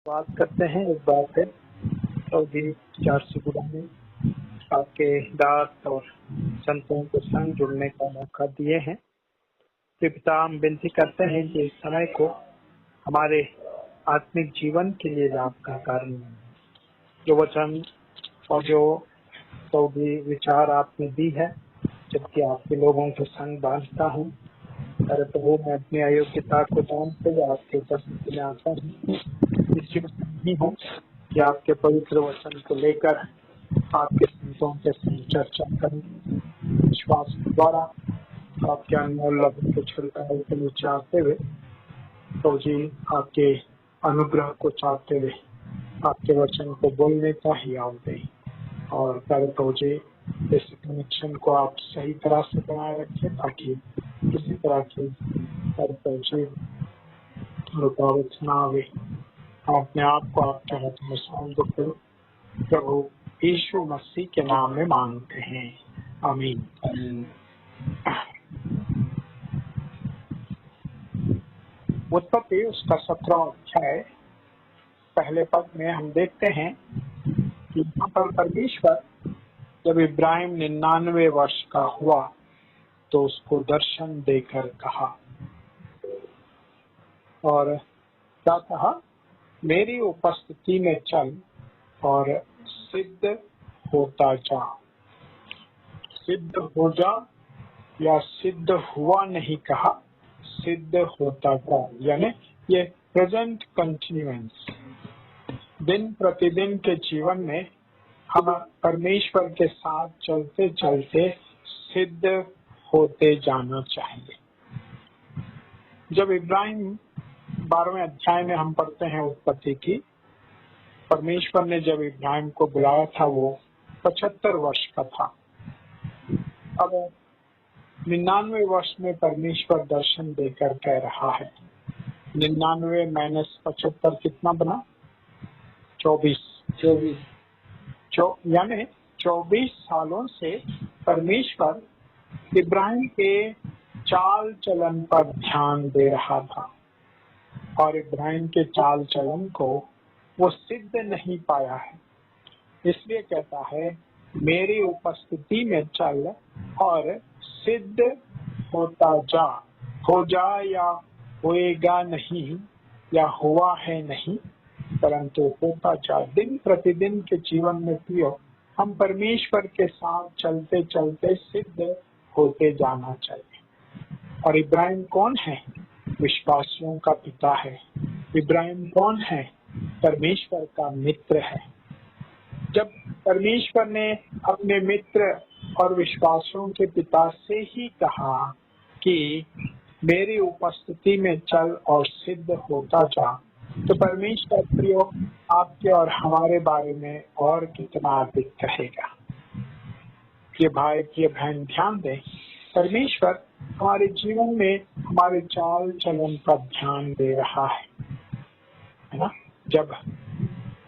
बात करते हैं इस बार पे तो भी 400 गुना में आपके दास और संतों के संग जुड़ने का मौका दिए हैं। पिता हम विनती करते हैं कि इस समय को हमारे आत्मिक जीवन के लिए लाभ का कारण जो वचन और जो तो भी विचार आपने दी है, जबकि आपके लोगों के संग बांधता हूँ। अरे प्रभु, मैं अपनी अयोग्यता को जानते हुए आपके उपस्थिति में आता हूँ। नहीं हूँ कि आपके पवित्र वचन को लेकर आपके संतों के संग चर्चा करूं। विश्वास द्वारा आपके अनमोल लहू को छिड़काने के लिए चाहते हुए तो जी आपके अनुग्रह को चाहते हुए आपके वचन को बोलने का ही आव दें और कर तो जी इस कनेक्शन को आप सही तरह से बनाए रखें ताकि किसी तरह की कर तो जी रुकावट ना आवे। अपने आप को आपके हाथ में सौंप दो प्रभु यीशु मसीह के नाम में मांगते हैं, आमीन। उत्पत्ति उसका 17वां अध्याय पहले पद में हम देखते हैं कि यहाँ पर परमेश्वर जब इब्राहिम 99 वर्ष का हुआ तो उसको दर्शन देकर कहा और क्या कहा, मेरी उपस्थिति में चल और सिद्ध होता जा। सिद्ध हो जा या सिद्ध हुआ नहीं कहा, सिद्ध होता जा, यानी ये प्रेजेंट कंटिन्यूएंस। दिन प्रतिदिन के जीवन में हम परमेश्वर के साथ चलते चलते सिद्ध होते जाना चाहिए। जब इब्राहिम 12वें अध्याय में हम पढ़ते हैं उत्पत्ति की, परमेश्वर ने जब इब्राहिम को बुलाया था वो 75 वर्ष का था। अब 99 वर्ष में परमेश्वर दर्शन देकर कह रहा है 99 माइनस 75 कितना बना, 24 यानी 24 सालों से परमेश्वर इब्राहिम के चाल चलन पर ध्यान दे रहा था और इब्राहिम के चाल चलन को वो सिद्ध नहीं पाया है। इसलिए कहता है मेरी उपस्थिति में चल और सिद्ध होता जा। हो जा या होएगा नहीं या हुआ है नहीं, परंतु होता जा। दिन प्रतिदिन के जीवन में प्रियो हम परमेश्वर के साथ चलते चलते सिद्ध होते जाना चाहिए। और इब्राहिम कौन है? विश्वासियों का पिता है। इब्राहिम कौन है? परमेश्वर का मित्र है। जब परमेश्वर ने अपने मित्र और विश्वासियों के पिता से ही कहा कि मेरी उपस्थिति में चल और सिद्ध होता जा, तो परमेश्वर प्रियो आपके और हमारे बारे में और कितना अधिक कहेगा। ये भाई ये बहन ध्यान दें, परमेश्वर हमारे जीवन में हमारे चाल चलन पर ध्यान दे रहा है ना। जब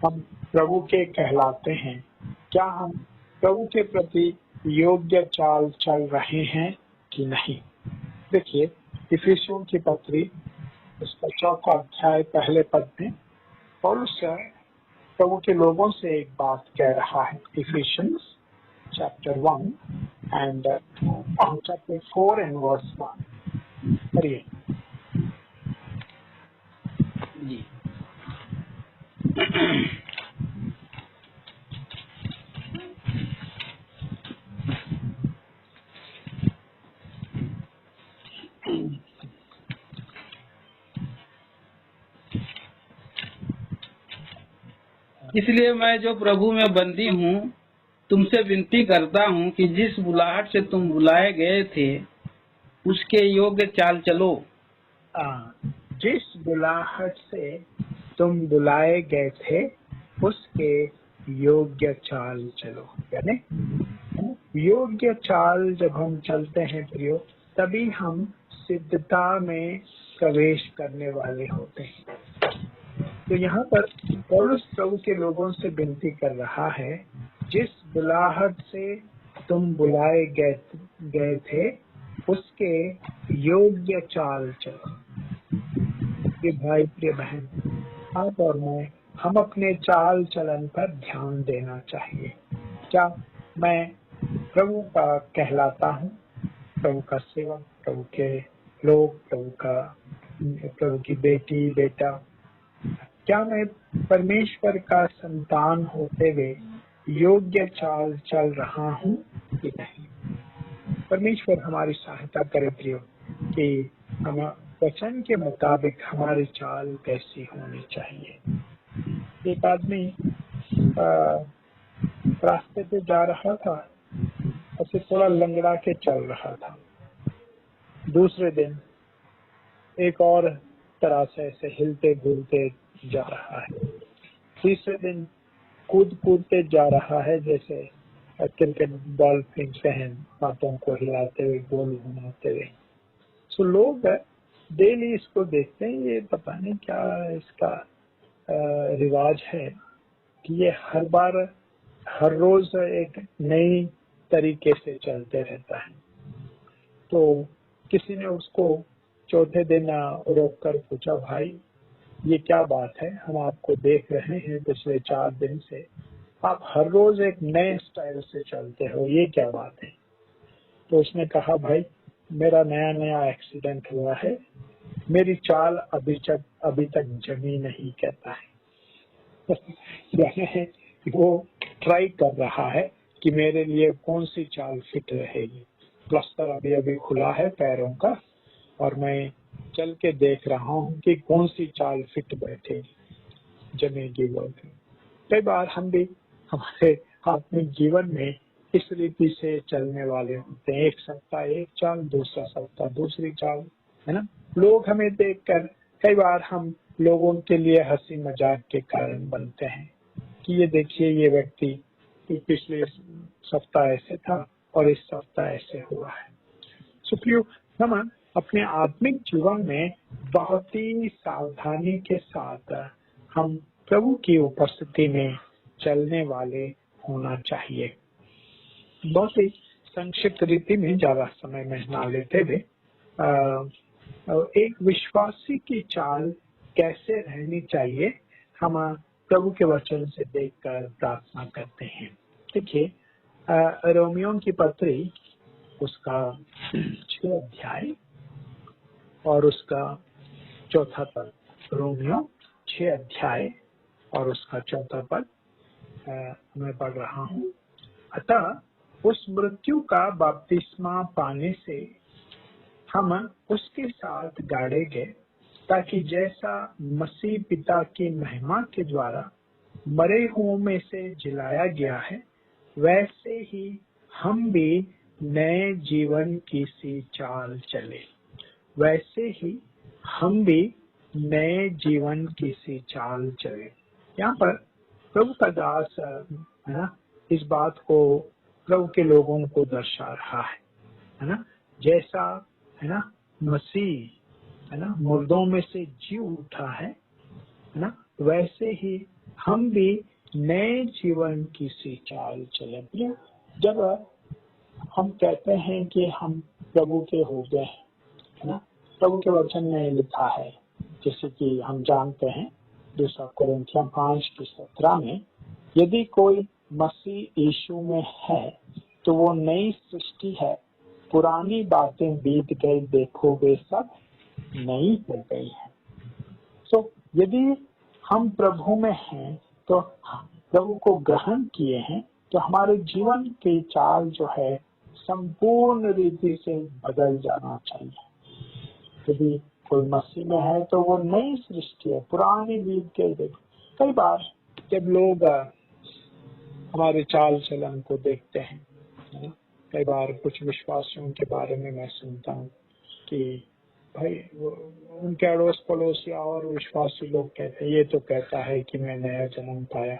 हम प्रभु के कहलाते हैं, क्या हम प्रभु के प्रति योग्य चाल चल रहे हैं कि नहीं? देखिए इफिसियों की पत्री उसका 4वां अध्याय पहले पद में पौलुस प्रभु के लोगों से एक बात कह रहा है। Efficiency chapter 1 and chapter 4 and verse 1। पढ़िए जी। इसलिए मैं जो प्रभु में बंदी हूँ तुमसे विनती करता हूँ कि जिस बुलाहट से तुम बुलाए गए थे उसके योग्य चाल चलो। जिस बुलाहट से तुम बुलाए गए थे उसके योग्य चाल चलो। यानी योग्य चाल जब हम चलते हैं प्रियो, तभी हम सिद्धता में प्रवेश करने वाले होते हैं। तो यहाँ पर पौलुस प्रभु के लोगों से विनती कर रहा है, जिस बुलाहट से तुम बुलाए गए थे उसके योग्य चाल चलो। प्रिय भाई प्रिय बहन, आप और मैं हम अपने चाल चलन पर ध्यान देना चाहिए। क्या मैं प्रभु का कहलाता हूँ, प्रभु का सेवक, प्रभु के लोग, प्रभु की बेटी बेटा? क्या मैं परमेश्वर का संतान होते हुए योग्य चाल चल रहा हूँ कि नहीं? परमेश्वर हमारी सहायता करे प्रियो कि हम वचन के मुताबिक हमारी चाल कैसी होनी चाहिए। एक आदमी रास्ते पे जा रहा था, ऐसे थोड़ा लंगड़ा के चल रहा था। दूसरे दिन एक और तरह से ऐसे हिलते झूलते जा रहा है। तीसरे दिन कूदते जा रहा है, जैसे क्रिकेट बॉल फेंकते हैं, हाथों को हिलाते हुए, गोल घुमाते हुए। तो लोग डेली इसको देखते हैं, ये पता नहीं क्या इसका रिवाज है कि ये हर रोज एक नई तरीके से चलते रहता है। तो किसी ने उसको चौथे दिन रोक कर पूछा, भाई ये क्या बात है, हम आपको देख रहे हैं पिछले 4 दिन से, आप हर रोज एक नए स्टाइल से चलते हो, ये क्या बात है? तो उसने कहा, भाई मेरा नया एक्सीडेंट हुआ है, मेरी चाल अभी तक जमी नहीं, कहता है। यानी वो ट्राई कर रहा है कि मेरे लिए कौन सी चाल फिट रहेगी। प्लास्टर अभी खुला है पैरों का और मैं चल के देख रहा हूँ कि कौन सी चाल फिट बैठेगी, जमेगी वो। कई बार हम भी हमारे आत्मिक जीवन में इस रीति से चलने वाले होते हैं। एक सप्ताह एक चाल, दूसरा सप्ताह दूसरी चाल, है ना। लोग हमें देखकर कई बार हम लोगों के लिए हंसी मजाक के कारण बनते हैं कि ये देखिए, ये व्यक्ति पिछले सप्ताह ऐसे था और इस सप्ताह ऐसे हुआ है। सुप्रियो, हम अपने आत्मिक जीवन में बहुत ही सावधानी के साथ हम प्रभु की उपस्थिति में चलने वाले होना चाहिए। बहुत ही संक्षिप्त रीति में, ज्यादा समय में ना लेते हुए, एक विश्वासी की चाल कैसे रहनी चाहिए, हम प्रभु के वचन से देखकर प्रार्थना करते हैं। देखिए, रोमियो की पत्री उसका 6 अध्याय और उसका 4 पद। रोमियो 6 अध्याय और उसका 4 पद मैं पढ़ रहा हूँ। अतः उस मृत्यु का बपतिस्मा पाने से हम उसके साथ गाड़े गए, ताकि जैसा मसीह पिता की महिमा के द्वारा मरे हुओं में से जिलाया गया है, वैसे ही हम भी नए जीवन की सी चाल चले। वैसे ही हम भी नए जीवन की सी चाल चले। यहाँ पर प्रभु का दास है ना, इस बात को प्रभु के लोगों को दर्शा रहा है ना। जैसा है ना मसीह है ना मुर्दों में से जी उठा है ना, वैसे ही हम भी नए जीवन की सी चाल चले। जब हम कहते हैं कि हम प्रभु के हो गए है ना, प्रभु के वचन में लिखा है, जैसे कि हम जानते हैं 2 कोरिन्थियों 5:17 में, यदि कोई मसीह यीशु में है तो वो नई सृष्टि है, पुरानी बातें बीत गई, देखो वे सब नई हो गई है। तो यदि हम प्रभु में हैं, तो प्रभु को ग्रहण किए हैं, तो हमारे जीवन की चाल जो है संपूर्ण रीति से बदल जाना चाहिए। यदि कोई मसीह में है तो वो नई सृष्टि है, पुरानी बीत गई, देखो। कई बार जब लोग हमारे चाल चलन को देखते हैं, कई बार कुछ विश्वासियों के बारे में मैं सुनता हूँ कि भाई उनके अड़ोस पड़ोस या और विश्वासी लोग कहते हैं, ये तो कहता है कि मैं नया जन्म पाया,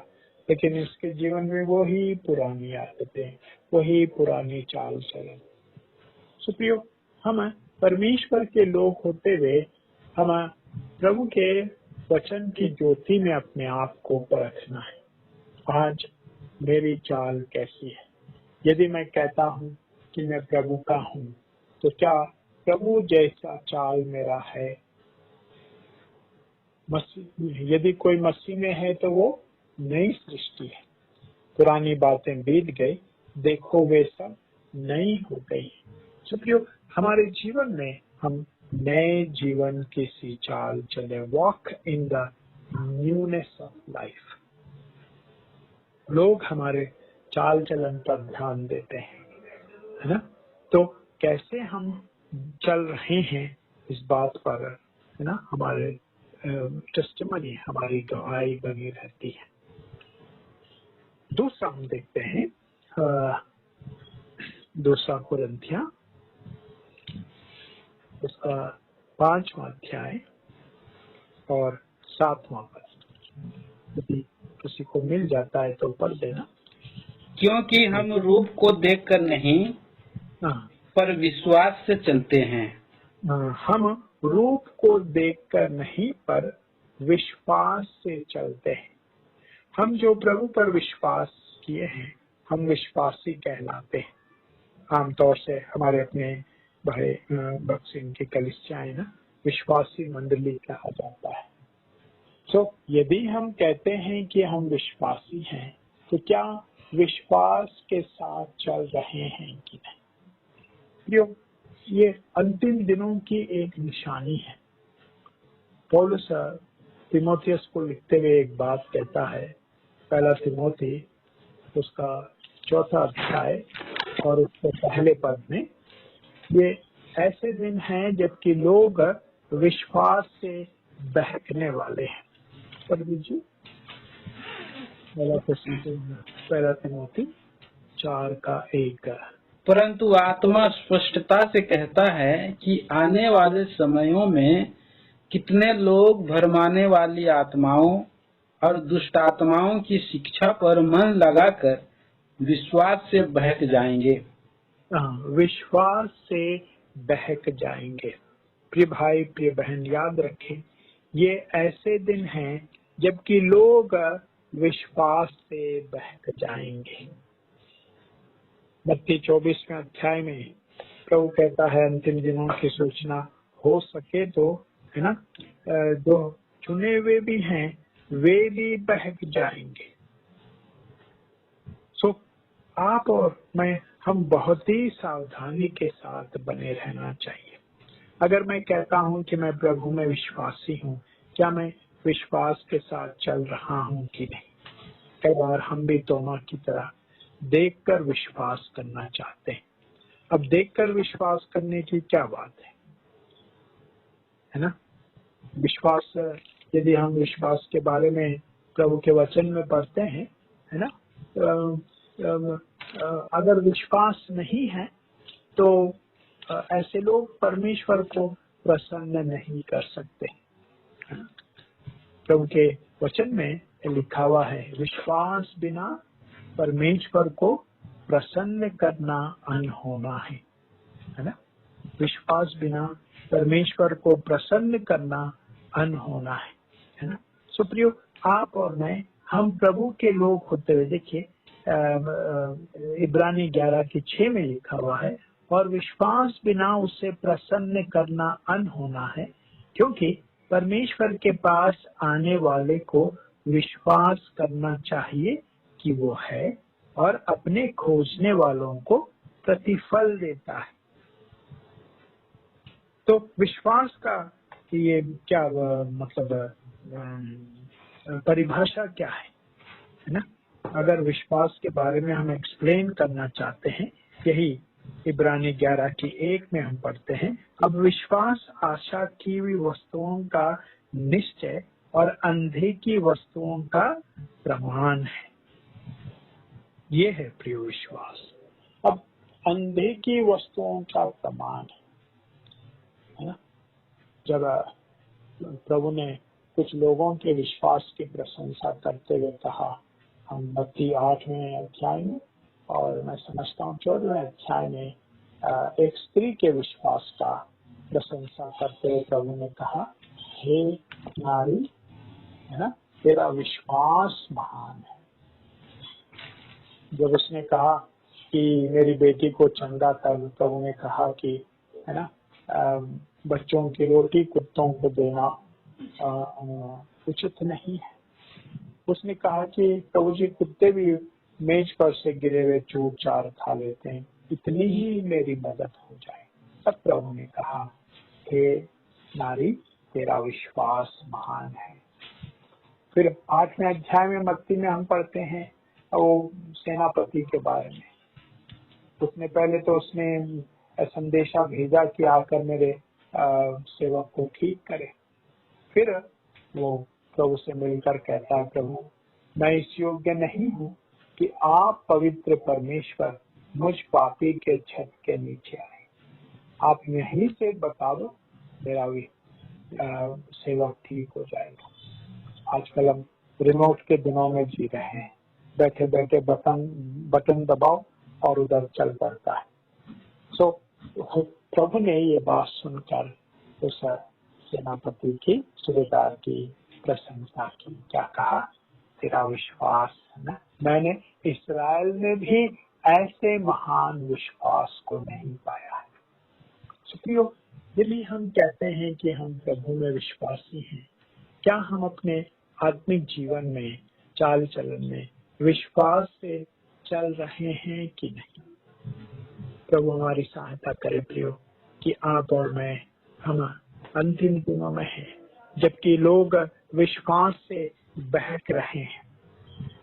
लेकिन इसके जीवन में वही पुरानी आदतें, वही पुरानी चाल चलन। सुप्रियो, हम परमेश्वर के लोग होते हुए हम प्रभु के वचन की ज्योति में अपने आप को परखना है। आज मेरी चाल कैसी है? यदि मैं कहता हूँ कि मैं प्रभु का हूँ, तो क्या प्रभु जैसा चाल मेरा है? मसीह, यदि कोई मसीह में है तो वो नई सृष्टि है, पुरानी बातें बीत गई, देखो वे सब नई हो गई। सुप्रियो, हमारे जीवन में हम नए जीवन की सी चाल चले, walk in the newness of life. लोग हमारे चाल चलन पर ध्यान देते हैं, है ना? तो कैसे हम चल रहे हैं इस बात पर, है ना, हमारे टेस्टिमनी, हमारी गवाही बनी रहती है। दूसरा हम देखते हैं दूसरा कुरिन्थिया उसका 5वां अध्याय और 7वां पद। यदि किसी को मिल जाता है तो पढ़ देना। क्योंकि हम रूप को देखकर नहीं पर विश्वास से चलते हैं। हम रूप को देखकर नहीं पर विश्वास से चलते हैं। हम जो प्रभु पर विश्वास किए हैं, हम विश्वासी कहलाते हैं। आमतौर से हमारे अपने भाई भक्त सिंह की कलिसियाएं ना विश्वासी मंडली कहा जाता है। तो यदि हम कहते हैं कि हम विश्वासी हैं, तो क्या विश्वास के साथ चल रहे हैं कि नहीं? ये अंतिम दिनों की एक निशानी है। पौलुस तिमोथियस को लिखते हुए एक बात कहता है, पहला तिमोथी उसका 4था अध्याय और उसके पहले पद में, ये ऐसे दिन हैं जबकि लोग विश्वास से बहकने वाले हैं। पढ़ दीजिए पहला तिमोथी 4:1। परंतु आत्मा स्पष्टता से कहता है कि आने वाले समयों में कितने लोग भरमाने वाली आत्माओं और दुष्ट आत्माओं की शिक्षा पर मन लगाकर विश्वास से बहक जाएंगे। विश्वास से बहक जाएंगे। प्रिय भाई, प्रिय बहन, याद रखें, ये ऐसे दिन हैं जबकि लोग विश्वास से बहक जाएंगे। मत्ती 24वें अध्याय में प्रभु कहता है अंतिम दिनों की सूचना हो सके तो, है ना, जो चुने हुए भी हैं वे भी बहक जाएंगे। सो आप और मैं, हम बहुत ही सावधानी के साथ बने रहना चाहिए। अगर मैं कहता हूं कि मैं प्रभु में विश्वासी हूं, क्या मैं विश्वास के साथ चल रहा हूं कि नहीं? कई बार हम भी तोमा की तरह देखकर विश्वास करना चाहते हैं। अब देखकर विश्वास करने की क्या बात है ना? विश्वास, यदि हम विश्वास के बारे में प्रभु के वचन में पढ़ते हैं, है ना, अगर विश्वास नहीं है तो ऐसे लोग परमेश्वर को प्रसन्न नहीं कर सकते। प्रभु के वचन में लिखा हुआ है, विश्वास बिना परमेश्वर को प्रसन्न करना अनहोना है ना? विश्वास बिना परमेश्वर को प्रसन्न करना अनहोना है ना? सुप्रियो, आप और मैं, हम प्रभु के लोग होते हुए, देखिए इब्रानी 11:6 में लिखा हुआ है, और विश्वास बिना उसे प्रसन्न करना अनहोना है, क्योंकि परमेश्वर के पास आने वाले को विश्वास करना चाहिए कि वो है और अपने खोजने वालों को प्रतिफल देता है। तो विश्वास का ये क्या मतलब परिभाषा क्या है ना? अगर विश्वास के बारे में हम एक्सप्लेन करना चाहते हैं, यही इब्रानी 11:1 में हम पढ़ते हैं, अब विश्वास आशा की हुई वस्तुओं का निश्चय और अनदेखी वस्तुओं का प्रमाण है। ये है प्रिय विश्वास। अब अनदेखी वस्तुओं का प्रमाण है ना? जब प्रभु ने कुछ लोगों के विश्वास की प्रशंसा करते हुए कहा, हम मत्ती 8वें अध्याय में और मैं समझता हूँ 14वें अध्याय में एक स्त्री के विश्वास का प्रशंसा करते हुए प्रभु ने कहा, हे नारी, है ना, तेरा विश्वास महान है। जब उसने कहा कि मेरी बेटी को चंगा कर, प्रभु ने कहा कि, है ना, बच्चों की रोटी कुत्तों को देना उचित नहीं है। उसने कहा कि प्रभु जी कुत्ते भी मेज पर से गिरे हुए चूर चार खा लेते हैं, इतनी ही मेरी मदद हो जाए। तब प्रभु ने कहा, हे नारी, तेरा विश्वास महान है। फिर 8वें अध्याय में मत्ती में हम पढ़ते हैं वो सेनापति के बारे में। उसने पहले तो उसने संदेशा भेजा कि आकर मेरे सेवक को ठीक करे। फिर वो प्रभु से मिलकर कहता है, प्रभु मैं इस योग्य नहीं हूँ कि आप पवित्र परमेश्वर मुझ पापी के छत के नीचे आए। आप यहीं से बता दो, मेरा भी सेवक ठीक हो जाएगा। आजकल हम रिमोट के दिनों में जी रहे हैं, बैठे बैठे बटन दबाओ और उधर चल पड़ता है। सो प्रभु ने ये बात सुनकर उस सेनापति की, सूबेदार की प्रशंसा की। क्या कहा? तेरा विश्वास है। मैंने इस्राएल में भी ऐसे महान विश्वास को नहीं पाया है। सुखियो, यदि हम कहते हैं कि हम प्रभु में विश्वासी हैं, क्या हम अपने आत्मिक जीवन में, चाल चलन में विश्वास से चल रहे हैं कि नहीं? प्रभु हमारी सहायता करे प्रियो, कि आप और मैं, हम अंतिम दिनों में हैं, जबकि लोग विश्वास से बहक रहे हैं।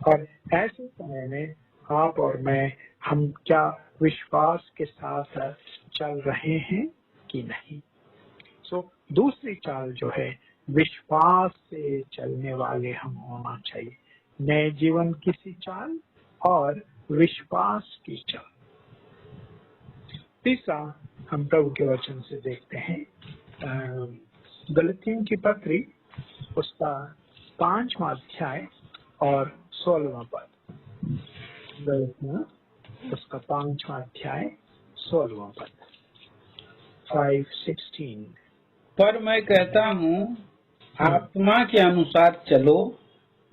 और ऐसे समय में आप और मैं, हम क्या विश्वास के साथ चल रहे हैं कि नहीं? सो दूसरी चाल जो है, विश्वास से चलने वाले हम होना चाहिए। नए जीवन की सी चाल और विश्वास की चाल। तीसरा हम प्रभु के वचन से देखते हैं गलतियों की पत्री, उसका 5वां अध्याय और 16वां पद। गलतियां, उसका 5वां अध्याय 16वां पद। 5:16। पर मैं कहता हूँ, आत्मा के अनुसार चलो,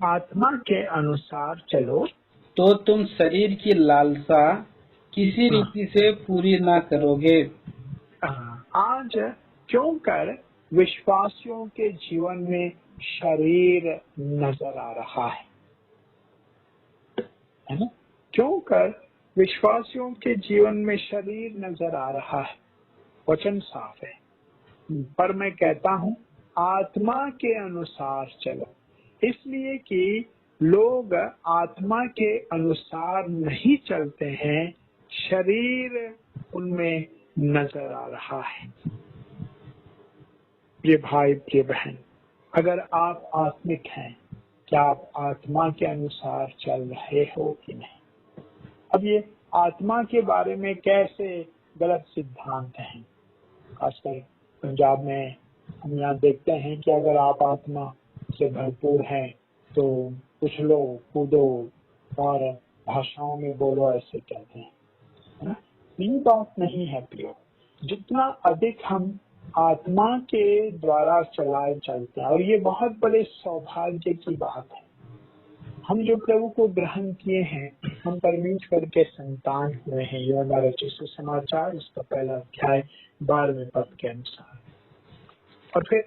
आत्मा के अनुसार चलो, तो तुम शरीर की लालसा किसी रीति से पूरी ना करोगे। आज क्यों कर विश्वासियों के जीवन में शरीर नजर आ रहा है ना? क्यों कर विश्वासियों के जीवन में शरीर नजर आ रहा है? वचन साफ है। पर मैं कहता हूँ, आत्मा के अनुसार चलो। इसलिए कि लोग आत्मा के अनुसार नहीं चलते हैं, शरीर उनमें नजर आ रहा है। प्रिय भाई, प्रिय बहन, अगर आप आत्मिक हैं, क्या आप आत्मा के अनुसार चल रहे हो कि नहीं? अब ये आत्मा के बारे में कैसे गलत सिद्धांत हैं। खासकर पंजाब में हम यहाँ देखते हैं कि अगर आप आत्मा से भरपूर हैं तो उछलो, कूदो और भाषाओं में बोलो, ऐसे कहते हैं। ये बात नहीं है प्रियो। जितना अधिक हम आत्मा के द्वारा चलाए चलते हैं, और ये बहुत बड़े सौभाग्य की बात है, हम जो प्रभु को ग्रहण किए हैं, हम परमेश्वर के संतान हुए हैं। यूहन्ना रचित सुसमाचार, उसका 1 अध्याय 12वें पद के अनुसार। और फिर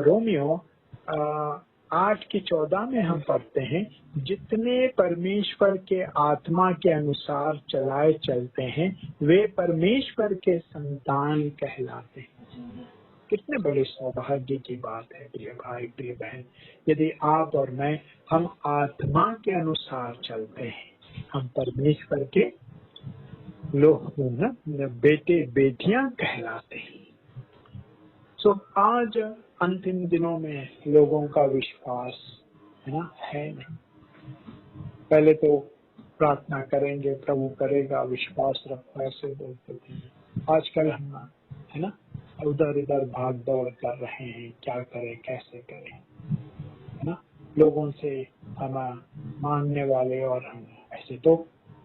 रोमियो 8:14 में हम पढ़ते हैं, जितने परमेश्वर के आत्मा के अनुसार चलाए चलते हैं, वे परमेश्वर के संतान कहलाते हैं। कितने बड़े सौभाग्य की बात है प्रिय भाई, प्रिय बहन, यदि आप और मैं, हम आत्मा के अनुसार चलते हैं, हम परमेश्वर के लोग, बेटे बेटियां कहलाते हैं। सो आज अंतिम दिनों में लोगों का विश्वास है नहीं। पहले तो प्रार्थना करेंगे, प्रभु करेगा, विश्वास रखो, ऐसे बोलते थे। आजकल हम है ना उधर इधर भाग दौड़ कर रहे हैं, क्या करें, कैसे करें, है ना। लोगों से हम मांगने वाले, और हम ऐसे तो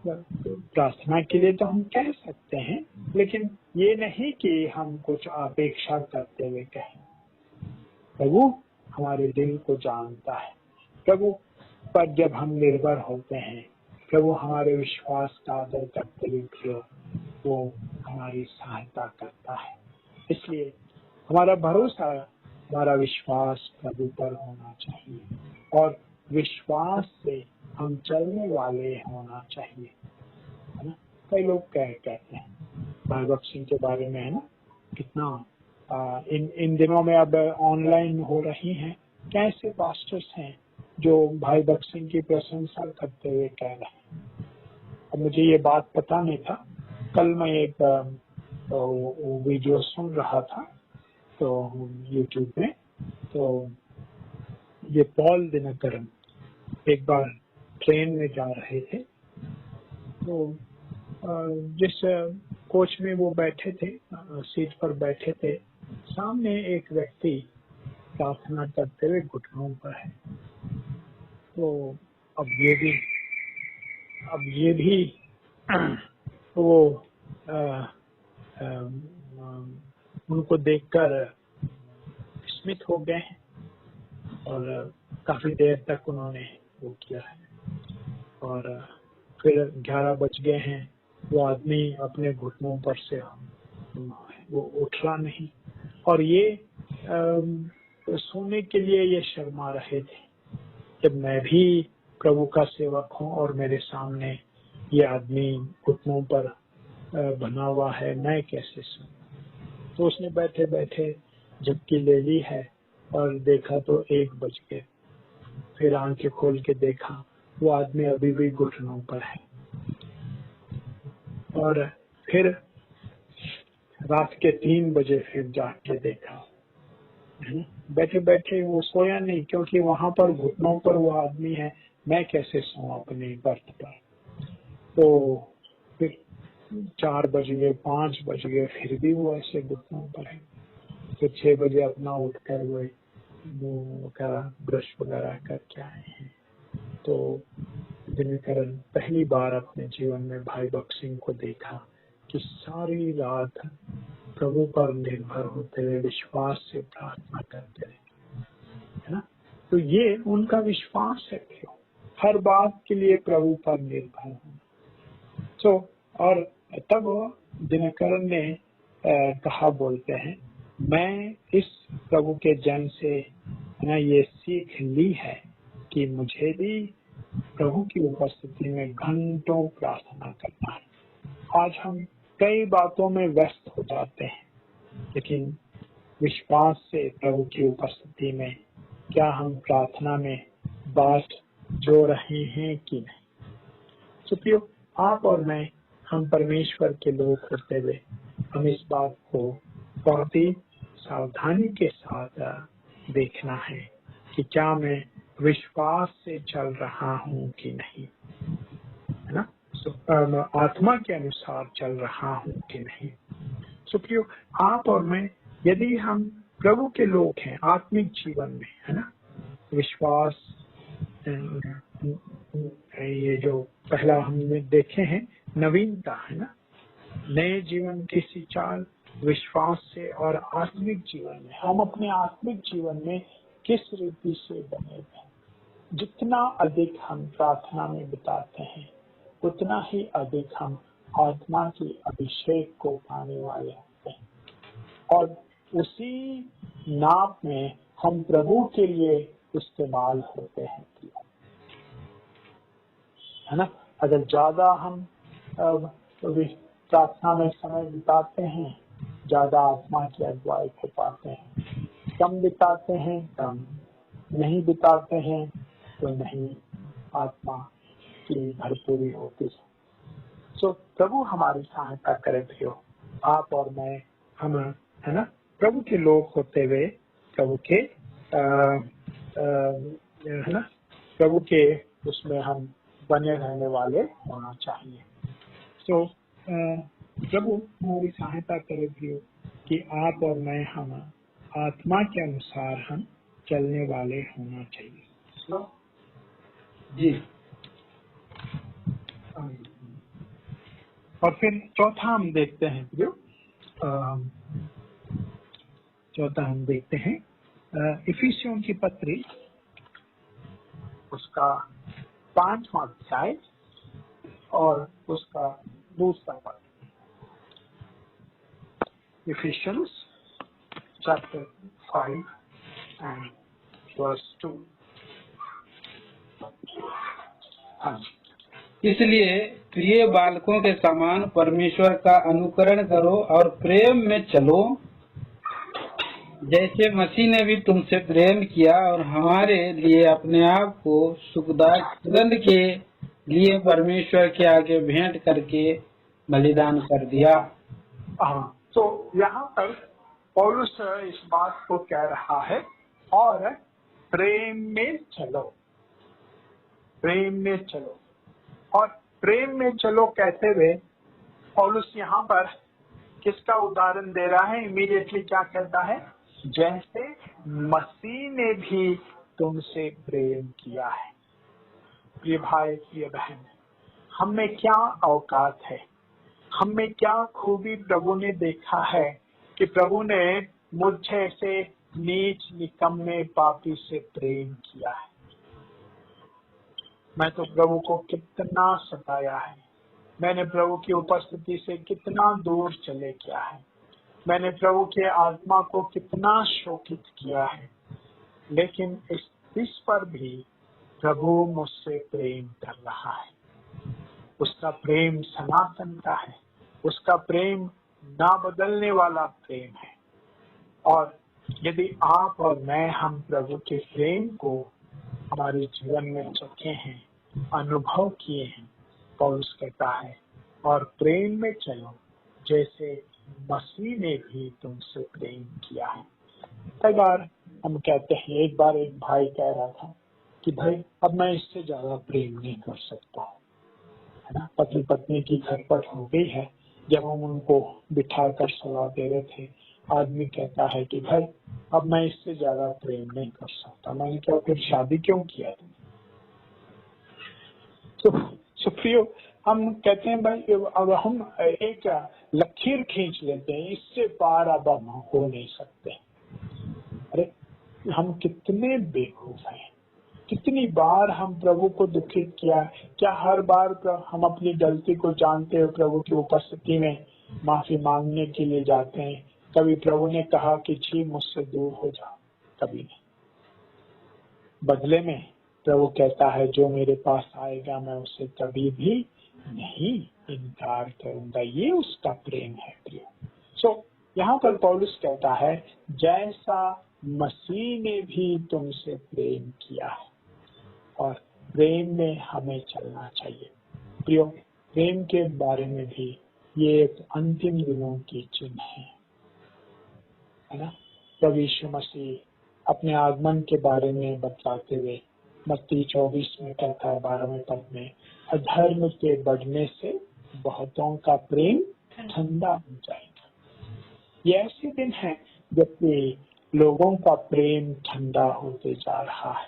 प्रार्थना के लिए तो हम कह सकते हैं, लेकिन ये नहीं कि हम कुछ अपेक्षा करते हुए कहें। प्रभु हमारे दिल को जानता है। प्रभु पर जब हम निर्भर होते हैं, प्रभु हमारे विश्वास का आदर करते हुए वो हमारी सहायता करता है। इसलिए हमारा भरोसा हमारा विश्वास प्रभु पर होना चाहिए और विश्वास से हम चलने वाले होना चाहिए, है ना। कई लोग कहते हैं भाई भक्त सिंह के बारे में, है ना, कितना इन दिनों में अब ऑनलाइन हो रही हैं, कैसे पास्टर्स हैं जो भाई भक्त सिंह की प्रशंसा करते हुए कह रहे हैं। अब मुझे ये बात पता नहीं था, कल मैं एक वीडियो सुन रहा था तो यूट्यूब में, तो ये पॉल दिनकरन एक बार ट्रेन में जा रहे थे, तो जिस कोच में वो बैठे थे, सीट पर बैठे थे, सामने एक व्यक्ति प्रार्थना करते हुए घुटनों पर है। तो अब ये भी वो उनको देखकर विस्मित हो गए हैं और काफी देर तक उन्होंने वो किया है और फिर 11 बज गए हैं, वो आदमी अपने घुटनों पर से वो उठ रहा नहीं और ये सोने के लिए ये शर्मा रहे थे जब मैं भी प्रभु का सेवक हूँ और मेरे सामने ये आदमी घुटनों पर बना हुआ है, मैं कैसे सोऊं। तो उसने बैठे बैठे झपकी ले ली है और देखा तो 1 बज गए। फिर आंखें खोल के देखा वो आदमी अभी भी घुटनों पर है और फिर रात के 3 बजे फिर जाग के देखा, बैठे बैठे वो सोया नहीं क्योंकि वहां पर घुटनों पर वो आदमी है, मैं कैसे सोऊं अपने बर्थ पर। तो फिर 4 बज गए, 5 बज गए, फिर भी वो ऐसे घुटनों पर है। फिर 6 बजे अपना उठकर वो ब्रश वगैरह करके आए हैं। तो दिनकरन पहली बार अपने जीवन में भाई भक्त सिंह को देखा कि सारी रात प्रभु पर निर्भर होते हुए विश्वास से प्रार्थना करते रहे, है ना। तो ये उनका विश्वास है, हर बात के लिए प्रभु पर निर्भर होना। तो और तब दिनकरन ने कहा, बोलते हैं, मैं इस प्रभु के जन से ना ये सीख ली है कि मुझे भी प्रभु की उपस्थिति में घंटों प्रार्थना करना है। आज हम कई बातों में व्यस्त हो जाते हैं, लेकिन विश्वास से प्रभु की उपस्थिति में क्या हम प्रार्थना में बात जो रहे हैं कि नहीं। सुप्रियो, आप और मैं, हम परमेश्वर के लोग होते हुए हम इस बात को बहुत ही सावधानी के साथ देखना है कि क्या मैं विश्वास से चल रहा हूँ कि नहीं, है ना। आत्मा के अनुसार चल रहा हूँ कि नहीं। सुप्रियो, आप और मैं, यदि हम प्रभु के लोग हैं आत्मिक जीवन में, है ना, विश्वास, ये जो पहला हमने देखे हैं नवीनता, है ना, नए जीवन की सी चाल विश्वास से और आत्मिक जीवन में हम अपने आत्मिक जीवन में किस रीति से बने हैं। जितना अधिक हम प्रार्थना में बिताते हैं उतना ही अधिक हम आत्मा की अभिषेक को पाने वाले होते हैं और उसी नाप में हम प्रभु के लिए इस्तेमाल होते हैं, है ना। अगर ज्यादा हम प्रार्थना में समय बिताते हैं, ज्यादा आत्मा की अगुवाई को पाते हैं, कम बिताते हैं, कम नहीं बिताते हैं तो नहीं आत्मा की भरपूरी होती है। सो प्रभु हमारी सहायता करे प्रियो, आप और मैं, हम, है ना, प्रभु के लोग होते हुए प्रभु के है ना, प्रभु के उसमें हम बने रहने वाले होना चाहिए। तो प्रभु हमारी सहायता करे प्रियो कि आप और मैं, हम आत्मा के अनुसार हम चलने वाले होना चाहिए। जी। और फिर चौथा हम देखते हैं प्रियो, चौथा हम देखते हैं इफिसियों की पत्री, उसका 5वां अध्याय और उसका 2रा पद। Efficiency chapter 5 and verse 2. इसलिए प्रिय बालकों के समान परमेश्वर का अनुकरण करो और प्रेम में चलो, जैसे मसीह ने भी तुमसे प्रेम किया और हमारे लिए अपने आप को सुखदायक सुगंध के लिए परमेश्वर के आगे भेंट करके बलिदान कर दिया। तो यहाँ पर पौलुस इस बात को कह रहा है, और प्रेम में चलो, प्रेम में चलो। और प्रेम में चलो कहते हुए पौलुस यहाँ पर किसका उदाहरण दे रहा है? इमीडिएटली क्या कहता है? जैसे मसीह ने भी तुमसे प्रेम किया है। प्रिय भाई, प्रिय बहन, हम में क्या औकात है, हम में क्या खूबी प्रभु ने देखा है कि प्रभु ने मुझे ऐसे नीच निकम्मे पापी से प्रेम किया है। मैं तो प्रभु को कितना सताया है, मैंने प्रभु की उपस्थिति से कितना दूर चले किया है, मैंने प्रभु के आत्मा को कितना शोकित किया है, लेकिन इस पर भी प्रभु मुझसे प्रेम कर रहा है। उसका प्रेम सनातन का है, उसका प्रेम ना बदलने वाला प्रेम है। और यदि आप और मैं हम प्रभु के प्रेम को हमारे जीवन में चखे हैं, अनुभव किए हैं, पौलुस कहता है, और प्रेम में चलो जैसे मसीह ने भी तुमसे प्रेम किया है। कई बार हम कहते हैं, एक बार एक भाई कह रहा था कि भाई अब मैं इससे ज्यादा प्रेम नहीं कर सकता, है ना। पति पत्नी की खटपट हो गई है। जब हम उनको बिठा कर सलाह दे रहे थे, आदमी कहता है कि भाई अब मैं इससे ज्यादा प्रेम नहीं कर सकता। मैंने कहा फिर शादी क्यों किया तुमने? सुप्रियो, हम कहते हैं भाई अब हम एक लकीर खींच लेते हैं, इससे पार अब हम हो नहीं सकते। अरे हम कितने बेवकूफ हैं, कितनी बार हम प्रभु को दुखित किया। क्या हर बार हम अपनी गलती को जानते हुए प्रभु की उपस्थिति में माफी मांगने के लिए जाते हैं? कभी प्रभु ने कहा कि छी मुझसे दूर हो जाओ? कभी नहीं। बदले में प्रभु कहता है जो मेरे पास आएगा मैं उसे कभी भी नहीं इनकार करूंगा। ये उसका प्रेम है प्रिय। यहाँ पर पौलुस कहता है जैसा मसीह ने भी तुमसे प्रेम किया है, और प्रेम में हमें चलना चाहिए। प्रियो, प्रेम के बारे में भी ये एक अंतिम दिनों की चिन्ह है ना। प्रभु यीशु मसीह अपने आगमन के बारे में बतलाते हुए मत्ती 24 में कहता है 12वें पद में, अधर्म के बढ़ने से बहुतों का प्रेम ठंडा हो जाएगा। ये ऐसे दिन है जबकि लोगों का प्रेम ठंडा होते जा रहा है।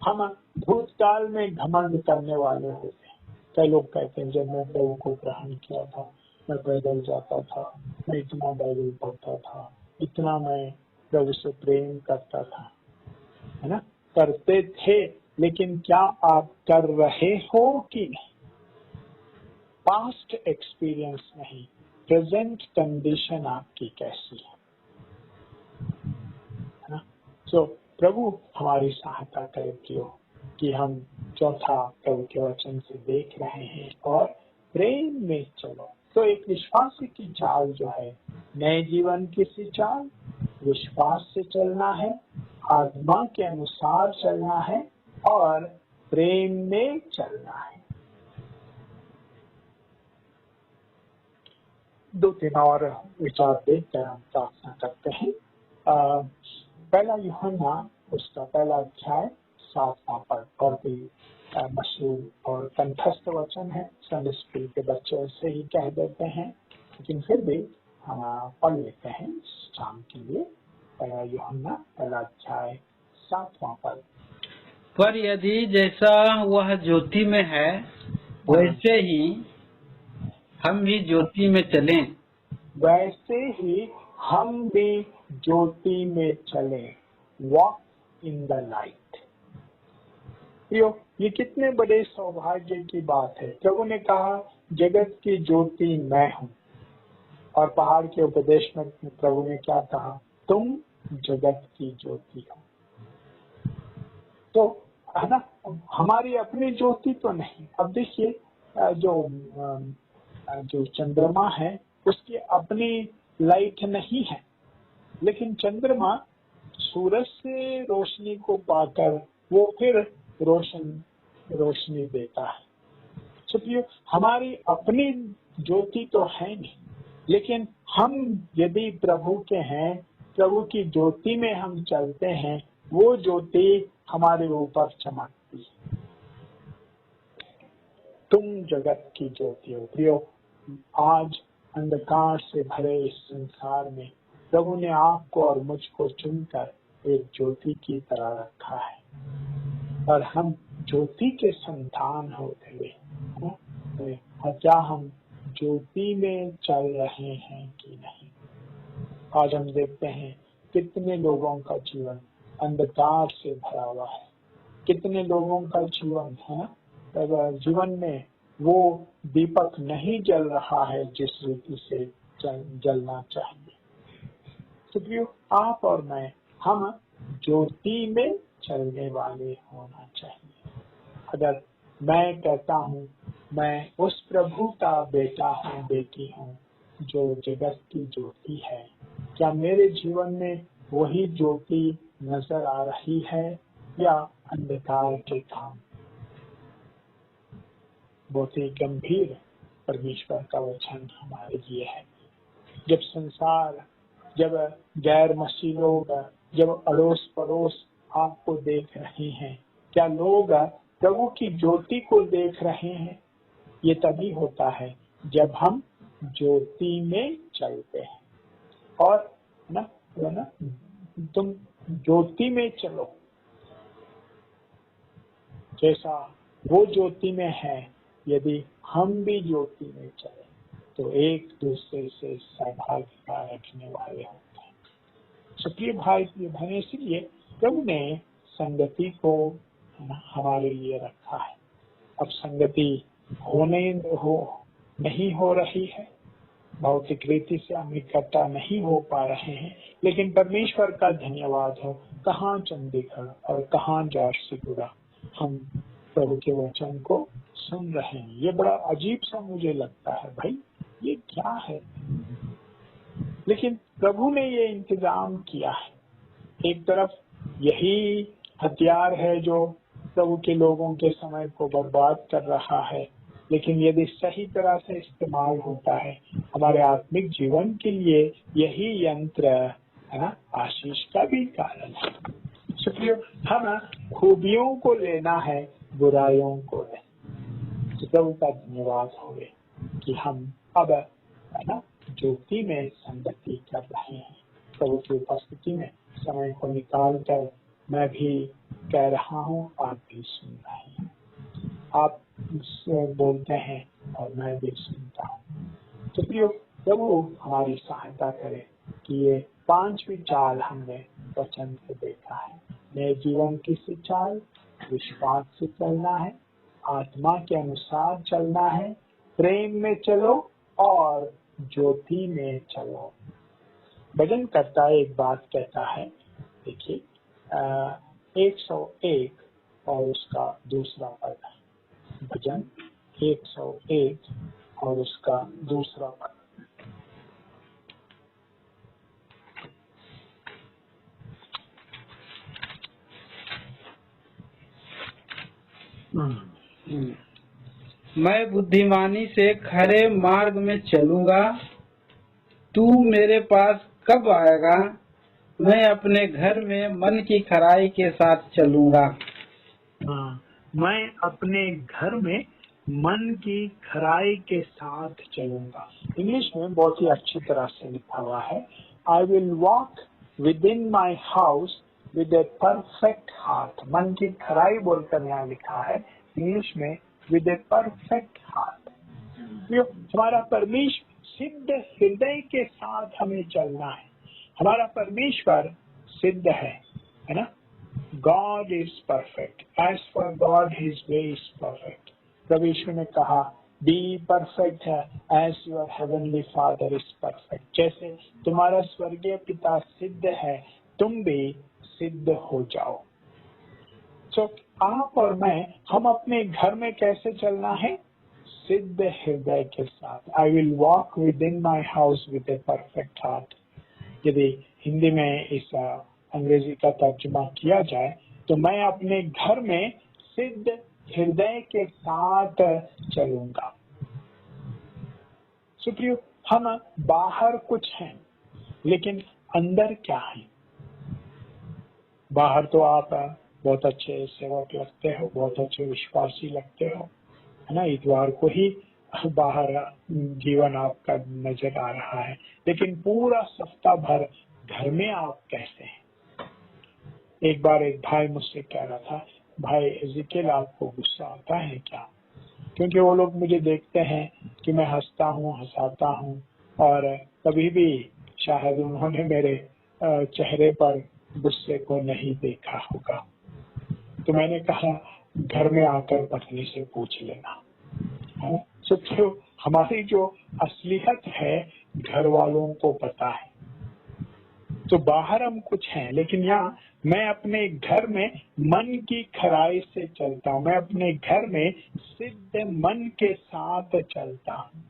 हम भूतकाल में घमंड करने वाले होते हैं। कई लोग कहते हैं जब मैं प्रभु को ग्रहण किया था, मैं पैदल जाता था, मैं इतना बाइबल पढ़ता था, इतना मैं प्रभु से प्रेम करता था, है ना। करते थे, लेकिन क्या आप कर रहे हो कि नहीं? पास्ट एक्सपीरियंस नहीं, प्रेजेंट कंडीशन आपकी कैसी है ना। प्रभु हमारी सहायता करे कि हम चौथा प्रभु के वचन से देख रहे हैं, और प्रेम में चलो। तो एक विश्वासी की चाल जो है, नए जीवन की सी चाल, विश्वास से चलना है, आत्मा के अनुसार चलना है, और प्रेम में चलना है। 2-3 और विचार देखकर हम प्रार्थना करते हैं। पहला यूहन्ना उसका पहला अध्याय 7वां पद, और भी मशहूर और कंठस्थ वचन है। संडे स्कूल के बच्चे से ही कह देते हैं, लेकिन फिर भी हम पढ़ लेते हैं शाम के लिए। पहला यूहन्ना पहला अध्याय 7वां पद। पर यदि जैसा वह ज्योति में है वैसे ही हम भी ज्योति में चलें, वैसे ही हम भी ज्योति में चले। Walk in the light. ये कितने बड़े सौभाग्य की बात है। प्रभु ने कहा जगत की ज्योति मैं हूँ, और पहाड़ के उपदेश में प्रभु ने क्या कहा? तुम जगत की ज्योति हो। तो है ना, हमारी अपनी ज्योति तो नहीं। अब देखिए जो चंद्रमा है उसकी अपनी लाइट नहीं है, लेकिन चंद्रमा सूरज से रोशनी को पाकर वो फिर रोशनी देता है। सुप्रियो, हमारी अपनी ज्योति तो है नहीं, लेकिन हम यदि प्रभु के हैं, प्रभु की ज्योति में हम चलते हैं, वो ज्योति हमारे ऊपर चमकती है। तुम जगत की ज्योति हो। प्रियो, आज अंधकार से भरे इस संसार में प्रभु ने आपको और मुझको चुनकर एक ज्योति की तरह रखा है, और हम ज्योति के संतान होते हुए क्या हम ज्योति में चल रहे हैं कि नहीं? आज हम देखते हैं कितने लोगों का जीवन अंधकार से भरा हुआ है, कितने लोगों का जीवन है ना, जीवन में वो दीपक नहीं जल रहा है जिस रीति से जलना चाहिए। तो प्रियो, आप और मैं, हम ज्योति में चलने वाले होना चाहिए। अगर मैं कहता हूँ मैं उस प्रभु का बेटा हूँ, बेटी हूँ जो जगत की ज्योति है, क्या मेरे जीवन में वही ज्योति नजर आ रही है या अंधकार के काम? बहुत ही गंभीर परमेश्वर का वचन हमारे लिए है। जब संसार, जब गैर मसीह लोग, जब अड़ोस पड़ोस आपको देख रहे हैं, क्या लोग प्रभु की ज्योति को देख रहे हैं? ये तभी होता है जब हम ज्योति में चलते हैं। और ना तुम ज्योति में चलो, जैसा वो ज्योति में है, यदि हम भी ज्योति में चले तो एक दूसरे से सहभागिता रखने वाले होते हैं। प्रिय भाई, प्रिय बहन, इसलिए प्रभु ने संगति को हमारे लिए रखा है। अब संगति नहीं हो रही है, भौतिक रीति से हम इकट्ठा नहीं हो पा रहे हैं, लेकिन परमेश्वर का धन्यवाद हो, कहाँ चंडीगढ़ और कहाँ झारसुगुड़ा हम प्रभु के वचन को सुन रहे हैं। ये बड़ा अजीब सा मुझे लगता है, भाई ये क्या है, लेकिन प्रभु ने ये इंतजाम किया है। एक तरफ यही हथियार है जो प्रभु के लोगों के समय को बर्बाद कर रहा है, लेकिन यदि सही तरह से इस्तेमाल होता है हमारे आत्मिक जीवन के लिए, यही यंत्र है ना आशीष का भी कारण है। इसलिए हम खूबियों को लेना है, बुराइयों को नहीं। प्रभु का धन्यवाद हो कि हम अब है ना ज्योति में संगति कर रहे हैं। प्रभु की उपस्थिति में समय को निकाल कर मैं भी कह रहा हूँ, आप भी सुन रहे हैं। आप बोलते हैं और मैं भी सुनता हूँ। तो प्रियो, प्रभु हमारी सहायता करे कि ये 5वीं चाल हमने वचन से देखा है। नए जीवन की सी चाल, विश्वास से चलना है, आत्मा के अनुसार चलना है, प्रेम में चलो और ज्योति में चलो। भजन करता एक बात कहता है, देखिए 101 और उसका दूसरा पद, भजन 101 और उसका दूसरा पद। मैं बुद्धिमानी से खरे मार्ग में चलूंगा, तू मेरे पास कब आएगा? मैं अपने घर में मन की खराई के साथ चलूंगा। मैं अपने घर में मन की खराई के साथ चलूंगा। इंग्लिश में बहुत ही अच्छी तरह से लिखा हुआ है, I will walk with in my house with a perfect heart. मन की खराई बोलकर यहाँ लिखा है इंग्लिश में, विद ए परफेक्ट हार्ट। हमारा परमेश्वर सिद्ध हृदय के साथ हमें चलना है। हमारा परमेश्वर सिद्ध है ना। God is perfect. As for God, His way is perfect. प्रभु यीशु ने कहा, be perfect as your heavenly Father is perfect. जैसे तुम्हारा स्वर्गीय पिता सिद्ध है, तुम भी सिद्ध हो जाओ। तो आप और मैं, हम अपने घर में कैसे चलना है? सिद्ध हृदय के साथ। I will walk with in my house with a perfect heart. यदि हिंदी में इस अंग्रेजी का तर्जुमा किया जाए तो मैं अपने घर में सिद्ध हृदय के साथ चलूंगा। सुप्रियो, हम बाहर कुछ हैं लेकिन अंदर क्या है? बाहर तो आप बहुत अच्छे सेवक लगते हो, बहुत अच्छे विश्वासी लगते हो, है ना, इतवार को ही बाहर जीवन आपका नजर आ रहा है, लेकिन पूरा सप्ताह भर घर में आप कैसे हैं? एक बार एक भाई मुझसे कह रहा था, भाई एजिकेल आपको गुस्सा आता है क्या? क्योंकि वो लोग मुझे देखते हैं कि मैं हंसता हूँ, हंसाता हूँ, और कभी भी शायद उन्होंने मेरे चेहरे पर गुस्से को नहीं देखा होगा। तो मैंने कहा घर में आकर पत्नी से पूछ लेना। तो हमारी जो असलियत है घर वालों को पता है। तो बाहर हम कुछ हैं, लेकिन यहाँ मैं अपने घर में मन की खराई से चलता हूँ, मैं अपने घर में सिद्ध मन के साथ चलता हूँ।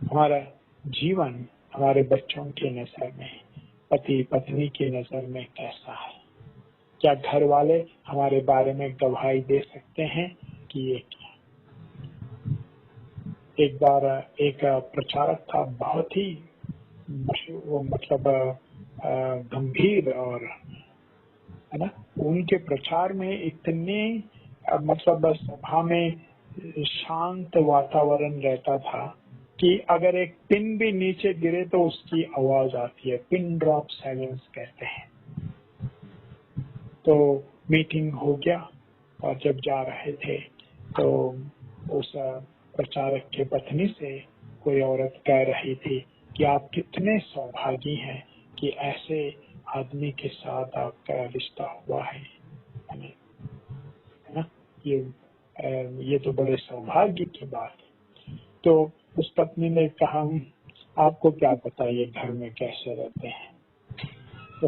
हमारा जीवन हमारे बच्चों की नजर में, पति पत्नी की नजर में कैसा है? क्या घर वाले हमारे बारे में गवाही दे सकते हैं कि ये क्या? एक बार एक प्रचारक था, बहुत ही मतलब गंभीर, और है ना, उनके प्रचार में इतने मतलब सभा में शांत वातावरण रहता था कि अगर एक पिन भी नीचे गिरे तो उसकी आवाज आती है। पिन ड्रॉप साइलेंस कहते हैं। तो मीटिंग हो गया और जब जा रहे थे तो उस प्रचारक के पत्नी से कोई औरत कह रही थी कि आप कितने सौभागी हैं कि ऐसे आदमी के साथ आपका रिश्ता हुआ है ना, ये तो बड़े सौभाग्य की बात है। तो उस पत्नी ने कहा, आपको क्या पता ये घर में कैसे रहते हैं? तो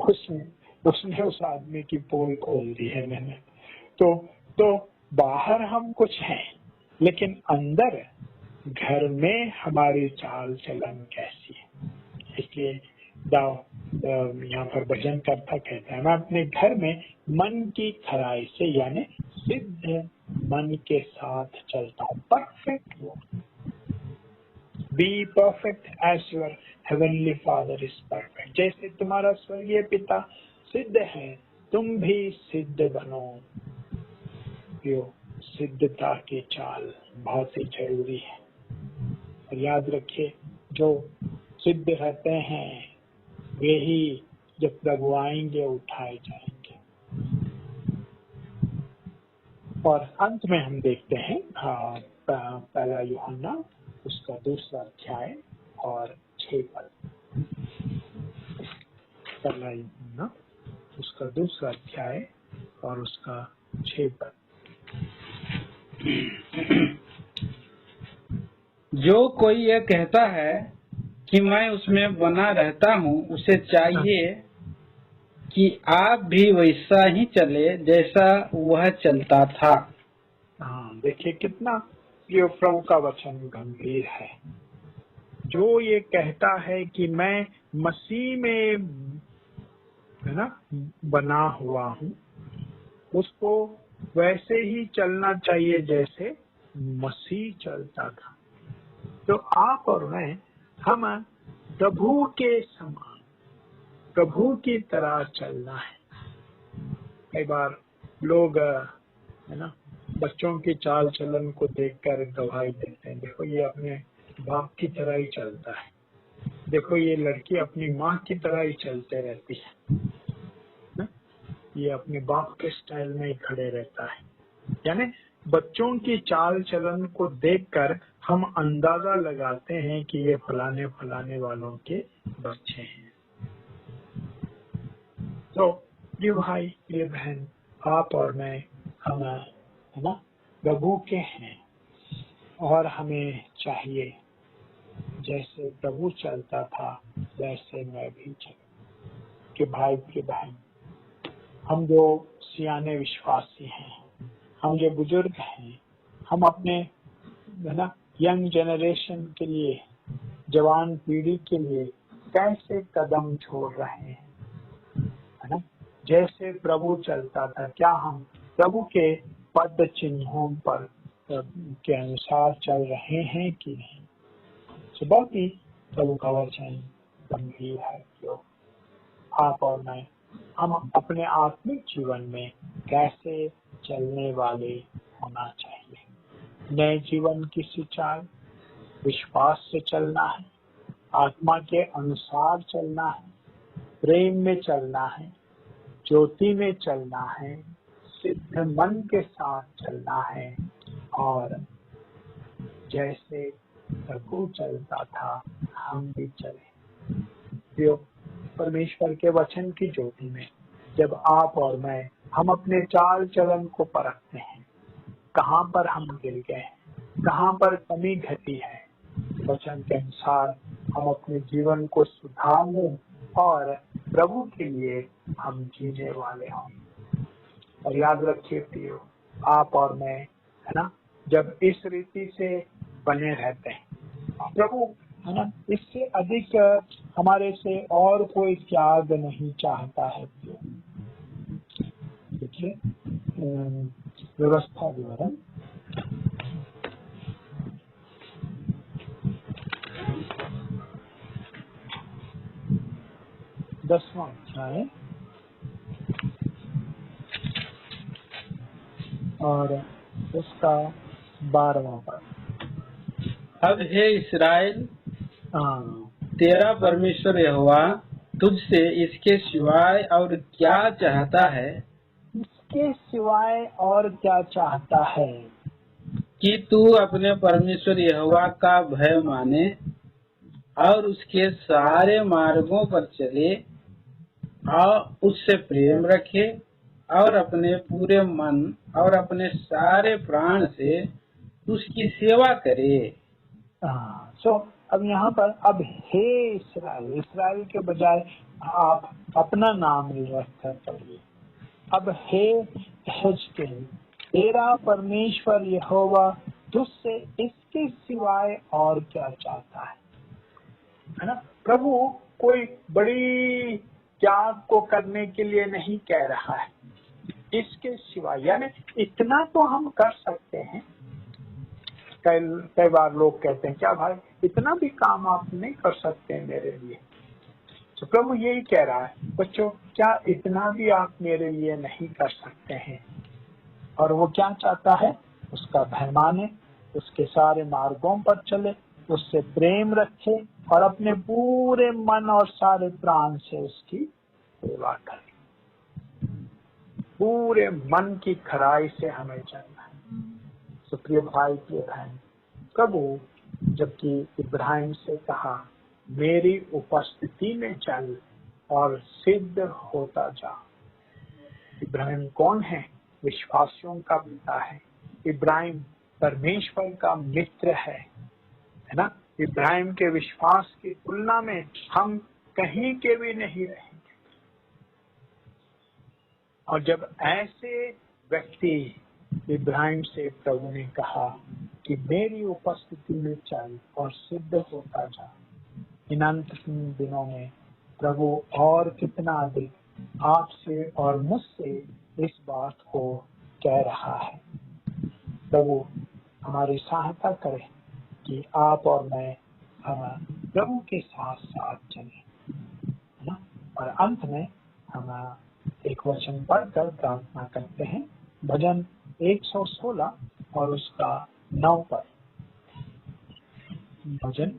उसने उस आदमी की पोल खोल दी है मैंने। तो बाहर हम कुछ हैं, लेकिन अंदर घर में हमारी चाल चलन कैसी है? इसलिए यहाँ पर भजन करता कहता है, मैं अपने घर में मन की खराई से यानी सिद्ध मन के साथ चलता हूँ। परफेक्ट वो, be perfect as your heavenly father is perfect. जैसे तुम्हारा स्वर्गीय पिता सिद्ध है, तुम भी सिद्ध बनो। यो सिद्धता की चाल बहुत ही जरूरी है। और याद रखिए, जो सिद्ध रहते हैं वे ही जब प्रभु आएंगे उठाए जाएंगे। और अंत में हम देखते हैं पहला यूहन्ना उसका 2 अध्याय और 6 पद। पहला यूहन्ना उसका 2 अध्याय और उसका 6 पद। जो कोई यह कहता है कि मैं उसमें बना रहता हूँ, उसे चाहिए कि आप भी वैसा ही चले जैसा वह चलता था। हाँ, देखिए कितना ये प्रभु का वचन गंभीर है। जो ये कहता है कि मैं मसीह में, है ना, बना हुआ हूँ, उसको वैसे ही चलना चाहिए जैसे मसीह चलता था। तो आप और मैं, हम प्रभु के समान, प्रभु की तरह चलना है। कई बार लोग, है ना, बच्चों की चाल चलन को देखकर गवाही देते हैं, देखो ये अपने बाप की तरह ही चलता है, देखो ये लड़की अपनी माँ की तरह ही चलते रहती है ना? ये अपने बाप के स्टाइल में ही खड़े रहता है। यानी बच्चों की चाल चलन को देखकर हम अंदाजा लगाते हैं कि ये फलाने फलाने वालों के बच्चे हैं। तो ये भाई ये बहन, आप और मैं, हम, है ना, प्रभु के हैं, और हमें चाहिए जैसे प्रभु चलता था वैसे मैं भी चलूं। कि भाई की बहन, हम जो सियाने विश्वासी हैं, हम जो बुजुर्ग हैं, हम अपने है ना यंग जनरेशन के लिए, जवान पीढ़ी के लिए कैसे कदम छोड़ रहे हैं, है ना। जैसे प्रभु चलता था, क्या हम प्रभु के पद चिन्हों पर के अनुसार चल रहे हैं कि नहीं। तो बहुत ही प्रभु का वचन गंभीर है। जो आप और मैं, हम अपने आत्मिक जीवन में कैसे चलने वाले होना चाहिए। नए जीवन की सिंचाई विश्वास से चलना है, आत्मा के अनुसार चलना है, प्रेम में चलना है, ज्योति में चलना है, सिद्ध मन के साथ चलना है, और जैसे प्रभु चलता था हम भी चले। परमेश्वर के वचन की ज्योति में जब आप और मैं हम अपने चाल चलन को परखते हैं, कहाँ पर हम गिर गए, कहाँ पर कमी घटी है, वचन के अनुसार हम अपने जीवन को सुधार लें और प्रभु के लिए हम जीने वाले हों। और याद रखिए प्रियो, आप और मैं, है ना, जब इस रीति से बने रहते हैं, प्रभु, है ना, इससे अधिक हमारे से और कोई त्याग नहीं चाहता है। देखिए व्यवस्था विवरण 10वां अध्याय और उसका 12वां पद। अब हे इस्राएल, तेरा परमेश्वर यहोवा तुझसे इसके सिवाय और क्या चाहता है, इसके सिवाय और क्या चाहता है कि तू अपने परमेश्वर यहोवा का भय माने और उसके सारे मार्गों पर चले और उससे प्रेम रखे और अपने पूरे मन और अपने सारे प्राण से उसकी सेवा करे। अब यहाँ पर अब हे इस्राएल, इस्राएल के बजाय आप अपना नाम निरस्तर करिए। अब हे हिजकिय्याह, तेरा परमेश्वर यहोवा तुझसे इसके सिवाय और क्या चाहता है ना। प्रभु कोई बड़ी त्याग को करने के लिए नहीं कह रहा है, इसके सिवाय, यानी इतना तो हम कर सकते हैं। कई बार लोग कहते हैं, क्या भाई इतना भी काम आप नहीं कर सकते मेरे लिए। तो प्रभु यही कह रहा है, बच्चों, क्या इतना भी आप मेरे लिए नहीं कर सकते हैं। और वो क्या चाहता है, उसका भय माने, उसके सारे मार्गों पर चले, उससे प्रेम रखे और अपने पूरे मन और सारे प्राण से उसकी सेवा करे। पूरे मन की खराई से हमें चलना है। सुप्रिय भाई, प्रिय बहन, प्रभु जबकि इब्राहिम से कहा मेरी उपस्थिति में चल और सिद्ध होता जा। इब्राहिम कौन है? विश्वासियों का पिता है। इब्राहिम परमेश्वर का मित्र है ना। इब्राहिम के विश्वास की तुलना में हम कहीं के भी नहीं रहेंगे। और जब ऐसे व्यक्ति इब्राहिम से प्रभु ने कहा कि मेरी उपस्थिति में चल और सिद्ध होता जा, इन अंतिम दिनों में प्रभु और कितना अधिक आपसे और मुझसे इस बात को कह रहा है। प्रभु हमारी सहायता करे कि आप और मैं हम प्रभु के साथ साथ चलें। और अंत में हम एक वचन पढ़कर प्रार्थना करते हैं। भजन 116 और उसका 9 पद। भजन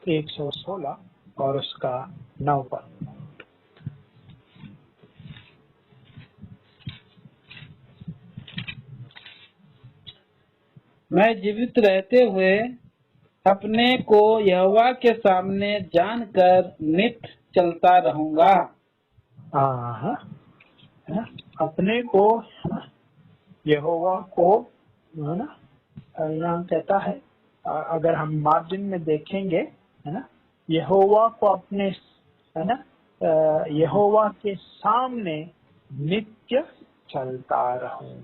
116 और उसका 9 पद। मैं जीवित रहते हुए अपने को यहोवा के सामने जानकर नित चलता रहूंगा। अपने को यहोवा को, है ना, यहाँ कहता है, अगर हम मार्जिन में देखेंगे, है ना, यहोवा को अपने, है ना, यहोवा के सामने नित्य चलता रहूंगा।